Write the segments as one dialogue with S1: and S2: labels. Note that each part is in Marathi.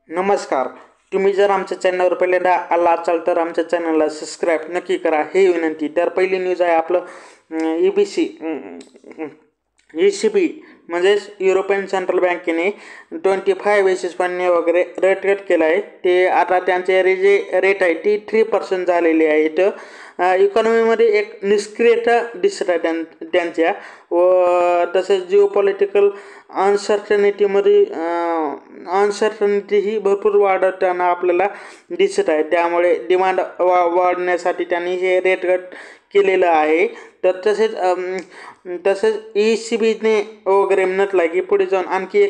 S1: नमस्कार. तुम्ही जर आमच्या चॅनलवर पहिल्यांदा आला असाल तर आमच्या चॅनलला सबस्क्राईब नक्की करा, ही विनंती. तर पहिली न्यूज आहे आपलं ECB म्हणजेच युरोपियन सेंट्रल बँकेने 25 बेसिस पॉईंटने वगैरे रेट कट केला आहे. ते आता त्यांचे जे रेट आहे ती 3% झालेली आहे. तर इकॉनॉमीमध्ये एक निष्क्रियता दिसत आहे त्यांच्या व तसेच जिओपॉलिटिकल अनसर्टनिटी ही भरपूर वाढताना आपल्याला दिसत आहे. त्यामुळे डिमांड वाढण्यासाठी त्यांनी हे रेट कट केलेलं आहे. तर तसेच ECBने वगैरे म्हटलं की पुढे जाऊन आणखी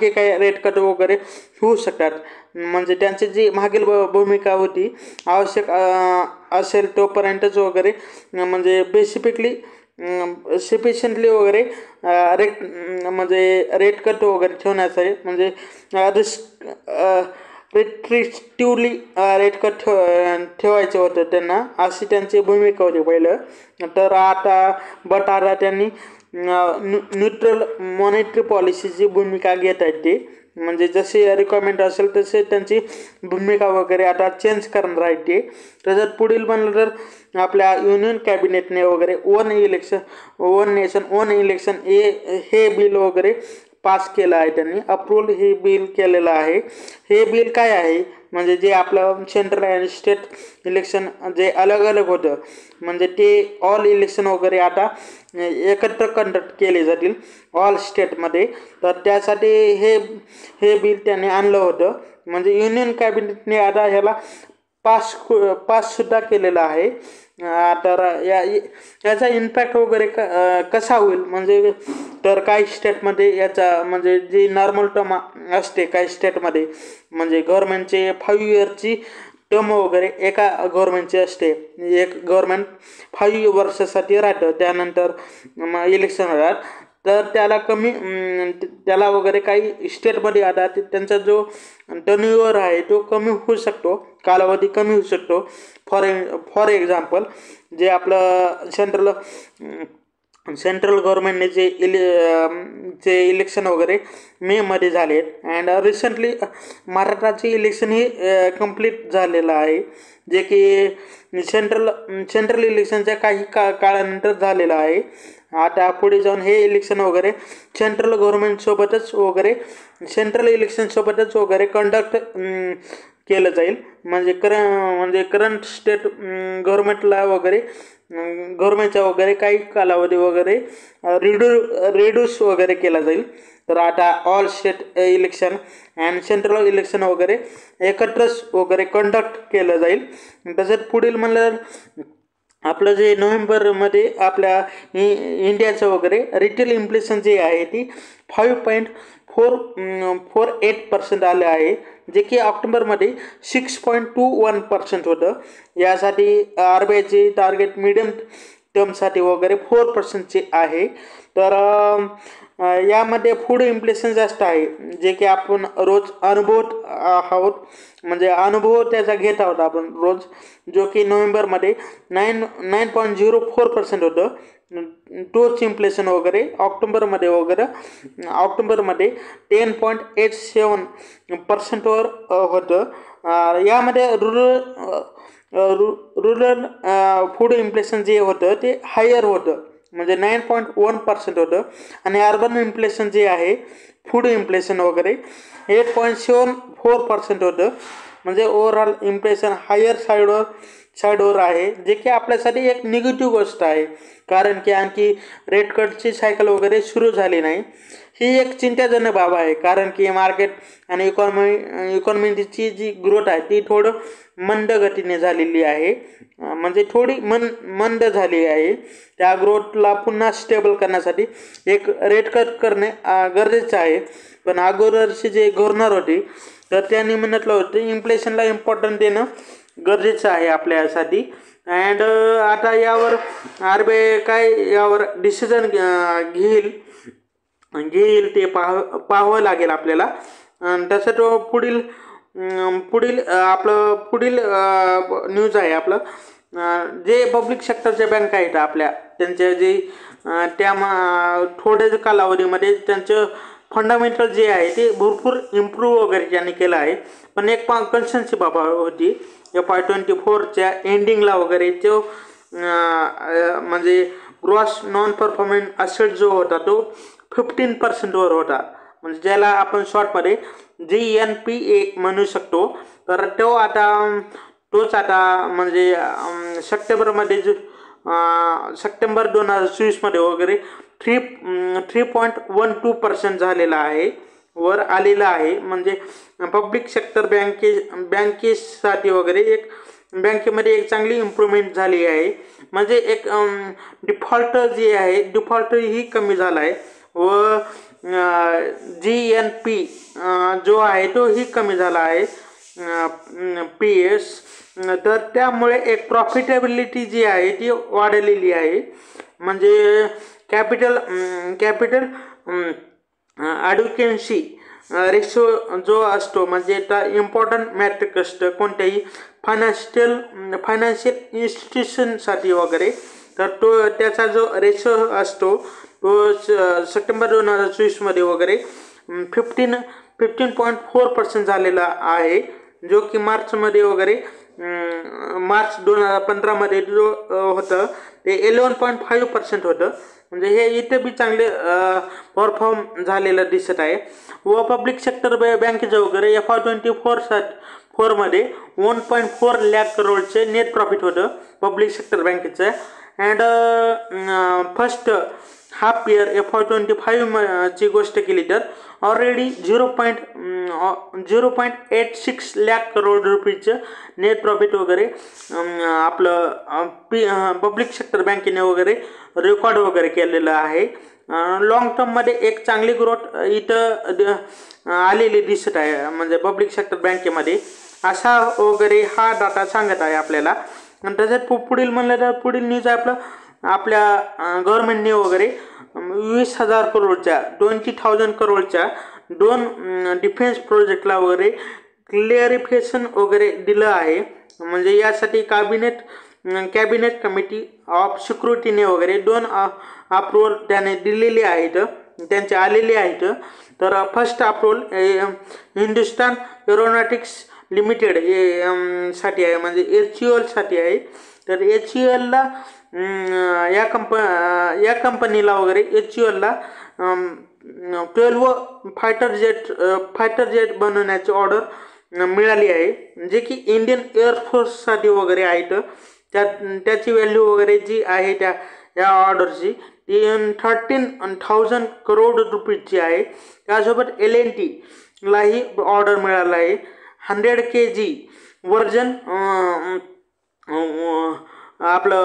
S1: काही रेट कट वगैरे होऊ शकतात. म्हणजे त्यांची जी मागील भूमिका होती आवश्यक असेल तोपर्यंतच वगैरे म्हणजे सफिशियंटली वगैरे रेट कट वगैरे ठेवण्यासाठी म्हणजे रिस्ट्रिक्टिव्हली रेट कट ठेवायचं होतं त्यांना, अशी त्यांची भूमिका होती पहिलं. तर आता त्यांनी न्यूट्रल मॉनिटरी पॉलिसीची भूमिका घेत आहेत. ते म्हणजे जसे रिक्वायरमेंट असेल तसे त्यांची भूमिका वगैरे आता चेंज करणार आहे ते. तर जर पुढील म्हणलं तर आपल्या युनियन कॅबिनेटने वगैरे वन नेशन वन इलेक्शन हे बिल वगैरे पास केलं आहे. त्यांनी अप्रूव्हल हे बिल केलेलं आहे. हे बिल काय आहे म्हणजे जे आपलं सेंट्रल अँड स्टेट इलेक्शन जे अलग होतं म्हणजे ते ऑल इलेक्शन वगैरे आता एकत्र कंडक्ट केले जातील ऑल स्टेटमध्ये. तर त्यासाठी हे बिल त्यांनी आणलं होतं. म्हणजे युनियन कॅबिनेटने आता ह्याला पाससुद्धा केलेला आहे. तर याचा इम्पॅक्ट वगैरे कसा होईल म्हणजे तर काही स्टेटमध्ये याचा म्हणजे जी नॉर्मल टर्म असते काही स्टेटमध्ये म्हणजे गव्हर्नमेंटचे 5 इयरची टर्म वगैरे एका गव्हर्नमेंटची असते. एक गव्हर्नमेंट 5 वर्षासाठी राहतं, त्यानंतर इलेक्शन होतात. तर त्याला वगैरे काही स्टेटमध्ये आता त्यांचा जो टर्नओव्हर आहे तो कमी होऊ शकतो, कालावधी कमी होऊ शकतो. फॉर एक्झाम्पल जे आपलं सेंट्रल गव्हर्नमेंटने जे इलेक्शन वगैरे मेमध्ये झाले अँड रिसेंटली महाराष्ट्राचे इलेक्शन हे कंप्लीट झालेलं आहे, जे की सेंट्रल इलेक्शनच्या काही काळानंतर झालेलं आहे. आता पुढे जाऊन हे इलेक्शन वगैरे सेंट्रल इलेक्शनसोबतच वगैरे कंडक्ट केलं जाईल. म्हणजे करंट स्टेट गव्हर्नमेंटला वगैरे गव्हर्नमेंटचा वगैरे काही कालावधी वगैरे रिड्यूस वगैरे केला जाईल. तर आता all state election and central election वगैरे एकत्रच वगैरे कंडक्ट केलं जाईल. तसंच पुढील म्हणलं आपलं जे नोव्हेंबरमध्ये आपल्या इंडियाचं वगैरे रिटेल इन्फ्लेशन जे आहे ती 5.48% आलं आहे, जे की ऑक्टोबरमध्ये 6.21% होतं. यासाठी RBIचे टार्गेट मिडियम टर्मसाठी वगैरे 4% आहे. तर यामध्ये फूड इन्फ्लेशन जास्त आहे, जे की आपण रोज अनुभवत आहोत. म्हणजे अनुभव त्याचा घेत आहोत आपण रोज, जो की नोव्हेंबरमध्ये 9.04% होतं. तोच इन्फ्लेशन वगैरे ऑक्टोबरमध्ये 10.87% वर होतं. यामध्ये रुरल फूड इन्फ्लेशन जे होतं ते हायर होतं म्हणजे 9.1% होतं. आणि अर्बन इन्फ्लेशन जे आहे फूड इन्फ्लेशन वगैरे 8.74% होतं. म्हणजे ओव्हरऑल इन्फ्लेशन हायर साईडवर आहे, जे की आपल्यासाठी एक निगेटिव्ह गोष्ट आहे, कारण की आणखी रेट कटची सायकल वगैरे सुरू झाली नाही. ही एक चिंताजनक बाब आहे, कारण की मार्केट आणि इकॉनॉमीची जी ग्रोथ आहे ती थोडं मंद गतीने झालेली आहे. म्हणजे थोडी मंद झाली आहे. त्या ग्रोथला पुन्हा स्टेबल करण्यासाठी एक रेट कट करणे गरजेचं आहे. पण अगोदरचे जे गव्हर्नर होते तर त्यांनी म्हटलं होतं इन्फ्लेशनला इम्पॉर्टन्स देणं गरजेचं आहे आपल्यासाठी. अँड आता यावर RBI काय यावर डिसिजन घेईल ते पाहावं लागेल आपल्याला. तसं तो पुढील न्यूज आहे आपलं जे पब्लिक सेक्टरच्या बँक आहेत आपल्या, त्यांच्या जे थोड्याच कालावधीमध्ये त्यांचं फंडामेंटल जे आहे ते भरपूर इम्प्रूव्ह वगैरे त्यांनी केलं आहे. पण एक कन्सर्नची बाब होती FY24च्या एंडिंगला वगैरे तो म्हणजे ग्रॉस नॉन परफॉर्मिंग असेट जो होता तो 15% होता. म्हणजे ज्याला आपण शॉर्टमध्ये GNPA म्हणू शकतो. तर तोच आता म्हणजे सप्टेंबरमध्ये सप्टेंबर 2024मध्ये वगैरे 3.12% झालेला आहे, वर आलेला आहे. म्हणजे पब्लिक सेक्टर बँकेसाठी वगैरे एक बँकेमध्ये एक चांगली इम्प्रूव्हमेंट झाली आहे. म्हणजे एक डिफॉल्ट जे आहे डिफॉल्ट ही कमी झाला आहे व GNP जो आहे तो ही कमी झाला आहे PS. तर त्यामुळे एक प्रॉफिटेबिलिटी जी आहे ती वाढलेली आहे. म्हणजे कॅपिटल ॲड्युकेन्सी रेशो जो असतो म्हणजे इम्पॉर्टंट मॅट्रिक असतं कोणत्याही फायनान्शियल इन्स्टिट्यूशनसाठी वगैरे. तर त्याचा जो रेशो असतो तो सप्टेंबर 2024मध्ये वगैरे 15.4% झालेला आहे, जो की मार्चमध्ये वगैरे मार्च 2015मध्ये जो होतं ते 11.5% होतं. म्हणजे हे इथे बी चांगले परफॉर्म झालेलं दिसत आहे. व पब्लिक सेक्टर बँकेचं वगैरे FY24मध्ये 1.4 लाख करोडचे नेट प्रॉफिट होतं पब्लिक सेक्टर बँकेचं. अँड फर्स्ट हाफ इयर FY25ची गोष्ट केली तर ऑलरेडी 0.86 लाख करोड रुपीचं नेट प्रॉफिट वगैरे आपलं पब्लिक सेक्टर बँकेने वगैरे रेकॉर्ड वगैरे केलेलं आहे. लॉंग टर्ममध्ये एक चांगली ग्रोथ इथं आलेली दिसत आहे म्हणजे पब्लिक सेक्टर बँकेमध्ये असा वगैरे हा डाटा सांगत आहे आपल्याला. आणि त्याच्यात पुढील म्हणलं तर पुढील न्यूज आपल्या गव्हर्नमेंटने वगैरे 20,000 करोडच्या 20,000 करोडच्या 2 डिफेन्स प्रोजेक्टला वगैरे क्लिअरिफिकेशन वगैरे दिलं आहे. म्हणजे यासाठी कॅबिनेट कमिटी ऑफ सिक्युरिटीने वगैरे 2 अप्रूव्हल त्याने दिलेले आहेत, त्यांचे आलेले आहेत. तर first approval Hindustan aeronautics limited साठी आहे म्हणजे HEL साठी आहे. तर HELला या कंपनीला वगैरे HELला 12 फायटर जेट बनवण्याची ऑर्डर मिळाली आहे, जे की इंडियन एअरफोर्ससाठी वगैरे आहेत. त्याची व्हॅल्यू वगैरे जी आहे या ऑर्डरची ती 13,000 करोड रुपीची आहे. त्यासोबत L&Tलाही ऑर्डर मिळाला आहे. 100 kg वर्जन आपलं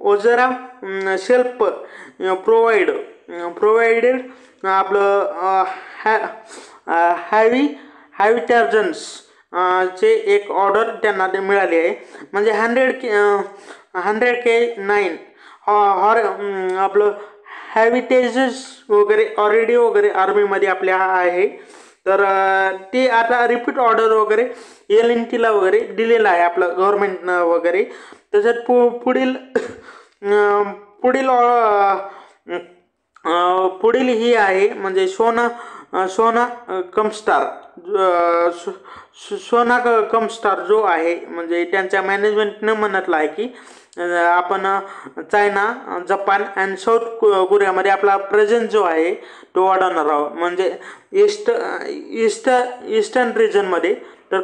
S1: ओझरा सेल्फ प्रोवाइडेड आपलं हॅवी चार्जन्स चे एक ऑर्डर त्यांना मिळाली आहे. म्हणजे 100K9 आपलं हॅविटेजेस वगैरे ऑलरेडी वगैरे आर्मीमध्ये आपल्या आहे. तर ते आता रिपीट ऑर्डर वगैरे L&Tला वगैरे दिलेलं आहे आपलं गव्हर्नमेंटनं वगैरे. त्याच्यात पुढील ही आहे म्हणजे सोना कमस्टार जो आहे म्हणजे त्यांच्या मॅनेजमेंटनं म्हणतलं आहे की आपण चायना, जपान अँड साऊथ कोरियामध्ये आपला प्रेझेन्स जो आहे तो वाढवणार आहोत. म्हणजे ईस्टर्न रिजनमध्ये. तर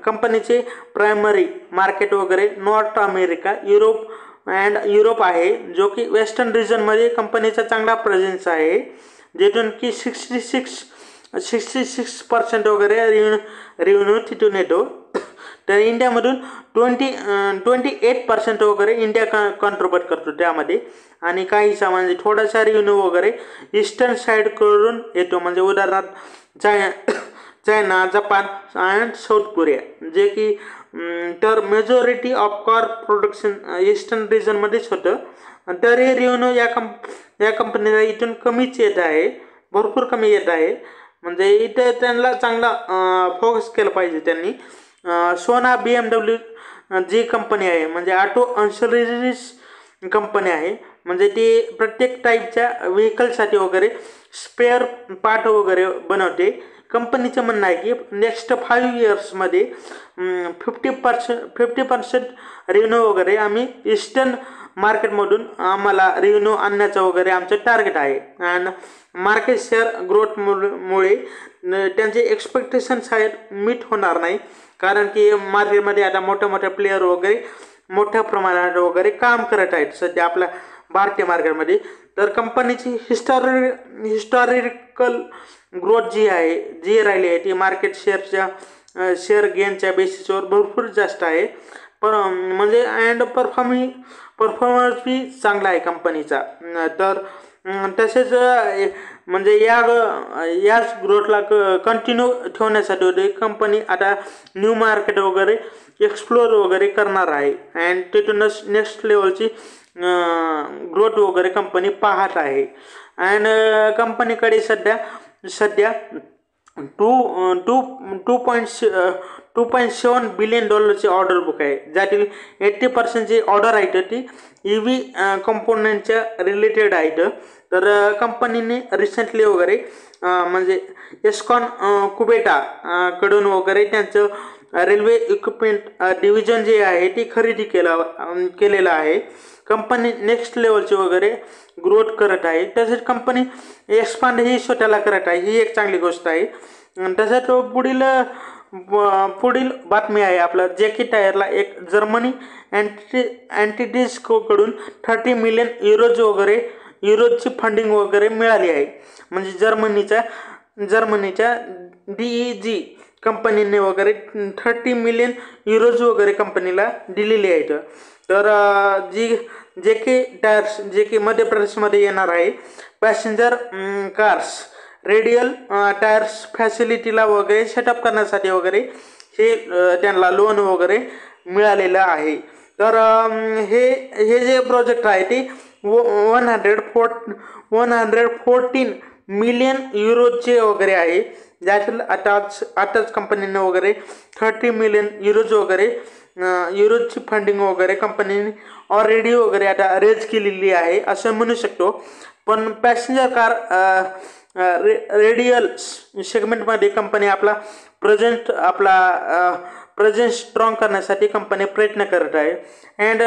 S1: कंपनीचे प्रायमरी मार्केट वगैरे नॉर्थ अमेरिका, युरोप आहे, जो की वेस्टर्न रिजनमध्ये कंपनीचा चांगला प्रेझेन्स आहे, जेथून की 66% वगैरे रेव्हेन्यू तिथून येतो. तर इंडियामधून 28% वगैरे इंडिया कॉन्ट्रीब्यूट करतो त्यामध्ये. आणि काहीसा म्हणजे थोडासा रेव्हेन्यू वगैरे ईस्टर्न साईडकडून येतो. म्हणजे उदाहरणार्थ China, Japan and South Korea, जे की तर majority of car production eastern रिजनमध्येच होतं. तर हे रेव्हेन्यू या कंपनीला इथून कमीच येत आहे, भरपूर कमी येत आहे. म्हणजे इथे त्यांना चांगला फोकस केलं पाहिजे त्यांनी. सोना BMW जी कंपनी आहे म्हणजे ऑटो अन्सरीज कंपनी आहे. म्हणजे ती प्रत्येक टाईपच्या व्हेकलसाठी वगैरे स्पेअर पार्ट वगैरे बनवते. कंपनीचं म्हणणं आहे की नेक्स्ट 5 इयर्समध्ये 50% रेव्हेन्यू वगैरे आम्ही ईस्टर्न मार्केटमधून आम्हाला रेव्हेन्यू आणण्याचं वगैरे आमचं टार्गेट आहे. आणि मार्केट शेअर ग्रोथमुळे त्यांचे एक्सपेक्टेशन्स आहेत मीट होणार नाही, कारण की मार्केटमध्ये आता मोठ्या प्लेयर वगैरे मोठ्या प्रमाणात वगैरे काम करत आहेत सध्या आपल्या भारतीय मार्केटमध्ये. तर कंपनीची हिस्टॉरिकल ग्रोथ जी राहिली आहे ती मार्केट शेअर गेनच्या बेसिसवर भरपूर जास्त आहे. पण म्हणजे अँड परफॉर्मन्स बी चांगला आहे कंपनीचा. तर तसेच म्हणजे याच ग्रोथला कंटिन्यू ठेवण्यासाठी कंपनी आता न्यू मार्केट वगैरे एक्सप्लोर वगैरे करणार आहे. अँड तिथूनच नेक्स्ट लेवलची ग्रोथ वगैरे कंपनी पाहत आहे. अँड कंपनीकडे सध्या 2.7 बिलियन डॉलरची ऑर्डर बुक आहे, ज्यातील 80% जी ऑर्डर आहे ती EV कंपोनंटच्या रिलेटेड आहेत. तर कंपनीने रिसेंटली वगैरे म्हणजे एस्कॉन कुबेटा कडून वगैरे त्यांचं रेल्वे इक्विपमेंट डिव्हिजन जे आहे ती खरेदी केलेलं आहे. कंपनी नेक्स्ट लेवलची वगैरे ग्रोथ करत आहे. तसेच कंपनी एक्सपांड ही स्वतःला करत आहे, ही एक चांगली गोष्ट आहे. तसंच पुढील बातमी आहे आपलं जेकी टायरला एक जर्मनी अँटिडिस्कोकडून 30 मिलियन युरोजची फंडिंग वगैरे मिळाली आहे. म्हणजे जर्मनीच्या DEG कंपनीने वगैरे 30 मिलियन युरोज वगैरे कंपनीला दिलेली आहेत. तर जेके टायर्स जे की मध्य प्रदेशमध्ये येणार आहे, पॅसेंजर कार्स रेडियल टायर्स फॅसिलिटीला वगैरे सेटअप करण्यासाठी वगैरे हे त्यांना लोन वगैरे मिळालेलं आहे. तर हे जे प्रोजेक्ट आहे ते 114 मिलियन युरोचे वगैरे आहे, ज्यातील आताच कंपनीने वगैरे 30 मिलियन युरोजची फंडिंग वगैरे कंपनीने ऑलरेडी वगैरे आता रेज केलेली आहे असं म्हणू शकतो. पण पॅसेंजर कार रेडियल सेगमेंटमध्ये कंपनी आपला प्रेझेंट स्ट्रॉंग करण्यासाठी कंपनी प्रयत्न करत आहे. अँड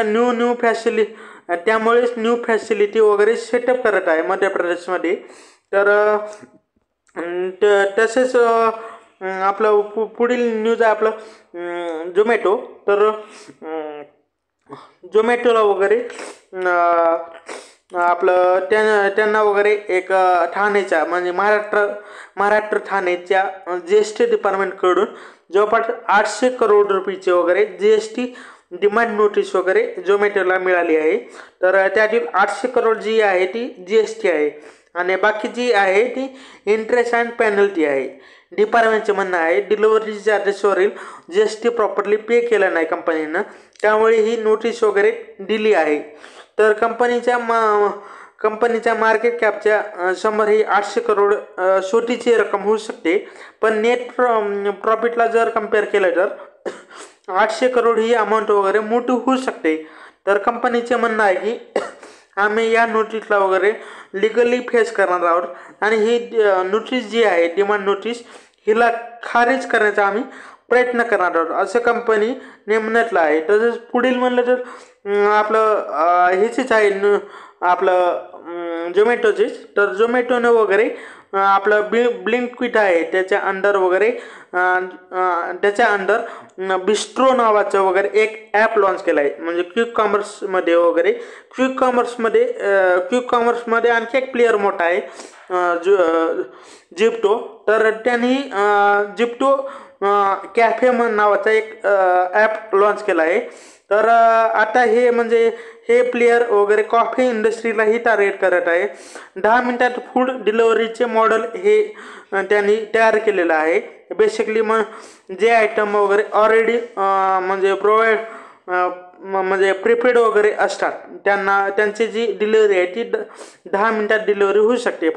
S1: त्यामुळेच न्यू फॅसिलिटी वगैरे सेटअप करत आहे मध्य प्रदेशमध्ये. तर तसेच आपलं पुढील न्यूज आहे आपलं झोमॅटो. तर झोमॅटोला वगैरे आपलं त्यांना वगैरे एक ठाणेच्या म्हणजे महाराष्ट्र ठाणेच्या GST डिपार्टमेंटकडून जवळपास 800 करोड रुपयाचे वगैरे GST डिमांड नोटीस वगैरे झोमॅटोला मिळाली आहे. तर त्यातील 800 करोड जी आहे ती GST आहे आणि बाकी जी आहे ती इंटरेस्ट अँड पेनल्टी आहे. डिपार्टमेंटचे म्हणणं आहे डिलिव्हरी चार्जेसवरील GST प्रॉपरली पे केलं नाही कंपनीनं, त्यामुळे ही नोटीस वगैरे दिली आहे. तर कंपनीच्या मार्केट कॅपच्या समोर ही 800 करोड छोटीची रक्कम होऊ शकते, पण नेट प्रॉफिटला जर कम्पेअर केलं तर 800 करोड ही अमाऊंट वगैरे मोठी होऊ शकते. तर कंपनीचे म्हणणं आहे की आम्ही या नोटीसला वगैरे लिगली फेस करणार आहोत आणि ही नोटीस जी आहे डिमांड नोटीस हिला खारिज करण्याचा आम्ही प्रयत्न करणार आहोत असं कंपनीने म्हटलं आहे. तसंच पुढील म्हणलं तर आपलं ह्याचीच आहे आपलं झोमॅटोचीच. तर झोमॅटोनं वगैरे आपलं ब्लिंकिट आहे त्याच्या अंडर बिस्ट्रो नावाचं वगैरे एक ॲप लॉन्च केलं आहे. म्हणजे क्विक कॉमर्समध्ये आणखी एक प्लेयर मोठा आहे जिप्टो. तर त्यांनी जिप्टो कॅफे नावाचा एक ॲप लॉन्च केला आहे. तर आता हे प्लेयर वगैरे कॉफी इंडस्ट्रीलाही टार्गेट करत आहे. 10 मिनिटात फूड डिलिव्हरीचे मॉडेल हे त्यांनी तयार केलेलं आहे. बेसिकली मग जे आयटम वगैरे ऑलरेडी म्हणजे प्रिपेड वगैरे असतात त्यांची जी डिलिव्हरी आहे ती 10 मिनिटात डिलिव्हरी होऊ शकते.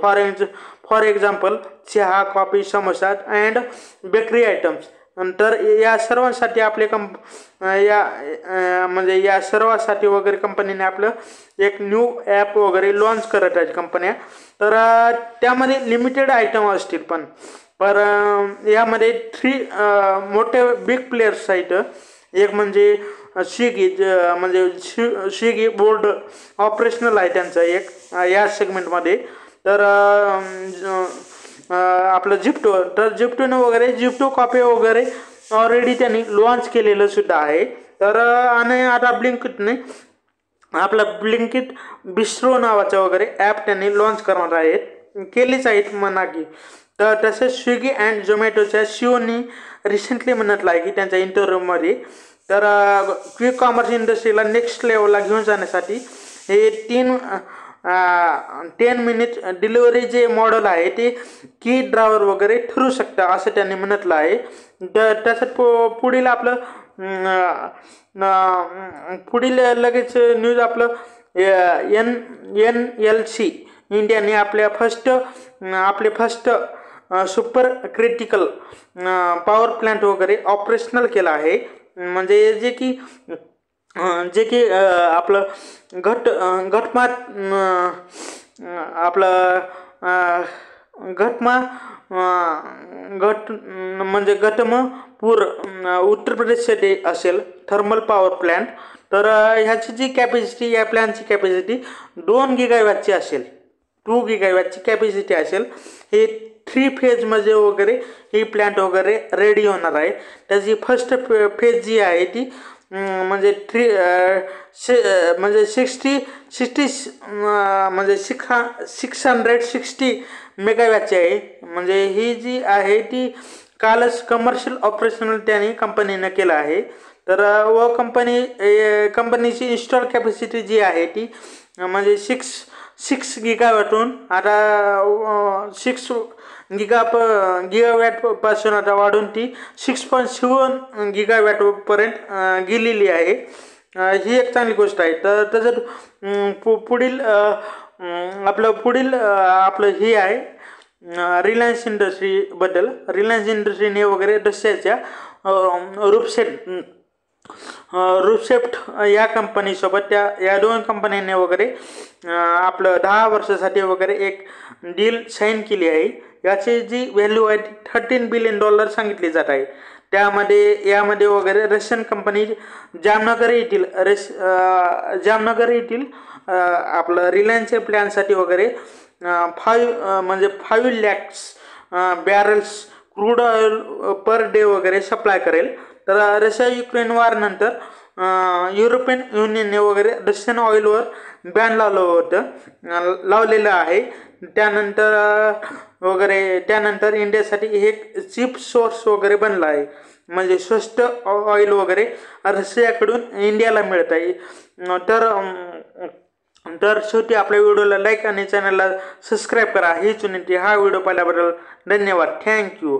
S1: फॉर एक्झाम्पल चहा, coffee, samosa and bakery items तर या सर्वांसाठी आपले म्हणजे या सर्वांसाठी वगैरे कंपनीने आपलं एक न्यू ॲप वगैरे लॉन्च करत आहेत कंपन्या. तर त्यामध्ये लिमिटेड आयटम असतील पर यामध्ये 3 मोठे बिग प्लेयर्स आहेत. एक म्हणजे स्विगी, म्हणजे स्विगी बोर्ड ऑपरेशनल आहे त्यांचा एक या सेगमेंटमध्ये. तर आपलं झिप्टो, तर झिप्टोनं वगैरे झिप्टो कॉफी वगैरे ऑलरेडी त्यांनी लॉन्च केलेलं सुद्धा आहे. तर आणि आता ब्लिंकिटने आपला ब्लिंकिट बिस्ट्रो नावाचं वगैरे ॲप त्यांनी लॉन्च करणार आहेत, केलीच आहेत म्हणा की. तर तसेच स्विगी अँड झोमॅटोच्या CEOनी रिसेंटली म्हटलं आहे की त्यांच्या इंटरव्ह्यूमध्ये, तर क्विक कॉमर्स इंडस्ट्रीला नेक्स्ट लेवलला घेऊन जाण्यासाठी हे 10 मिनिट डिलिव्हरी जे मॉडेल आहे ते की ड्रायव्हर वगैरे ठरू शकतं असं त्यांनी म्हटलं आहे. त्याच्यात पुढील आपलं पुढील लगेच न्यूज आपलं NLC इंडियाने आपले first super critical power plant वगैरे ऑपरेशनल केला आहे. म्हणजे जे की आपलं म्हणजे घटमपूर उत्तर प्रदेशसाठी असेल थर्मल पॉवर प्लॅन्ट. तर ह्याची जी कॅपॅसिटी, या प्लॅनची कॅपॅसिटी 2 गिगावॅटची असेल, 2 गिगावॅटची कॅपॅसिटी असेल. हे 3 फेजमध्ये वगैरे ही प्लॅन्ट वगैरे रेडी होणार आहे. त्याची फर्स्ट फेज जी आहे ती म्हणजे 660 मेगावॅटची आहे. म्हणजे ही जी आहे ती कालच कमर्शियल ऑपरेशनल त्याने कंपनीनं केलं आहे. तर व कंपनीची इन्स्टॉल कॅपॅसिटी जी आहे ती म्हणजे 6 गिगावॅटहून आता 6 गिगावॅटपासून आता वाढून ती 6.7 गिगावॅटपर्यंत गेलेली आहे. ही एक चांगली गोष्ट आहे. तर त्याच्यात पुढील आपलं हे आहे रिलायन्स इंडस्ट्रीबद्दल. रिलायन्स इंडस्ट्रीने वगैरे रशियाच्या रुपसेफ्ट या कंपनीसोबत या 2 कंपन्यांनी वगैरे आपलं 10 वर्षासाठी वगैरे एक डील साईन केली आहे. याची जी व्हॅल्यू आहे $13 बिलियन सांगितली जात आहे. यामध्ये वगैरे रशियन कंपनी जामनगर येथील आपलं रिलायन्सच्या प्लॅनसाठी वगैरे 5 lakhs barrels crude oil per day वगैरे सप्लाय करेल. तर रशिया युक्रेन वारनंतर युरोपियन युनियनने वगैरे रशियन ऑइलवर बॅन लावलेलं आहे. त्यानंतर इंडियासाठी एक चीप सोर्स वगैरे बनला आहे. म्हणजे स्वस्त ऑइल वगैरे रशियाकडून इंडियाला मिळत आहे. तर शेवटी आपल्या व्हिडिओला लाईक आणि चॅनलला सबस्क्राईब करा. हीच विनंती. हा व्हिडिओ पाहिल्याबद्दल धन्यवाद. थँक्यू.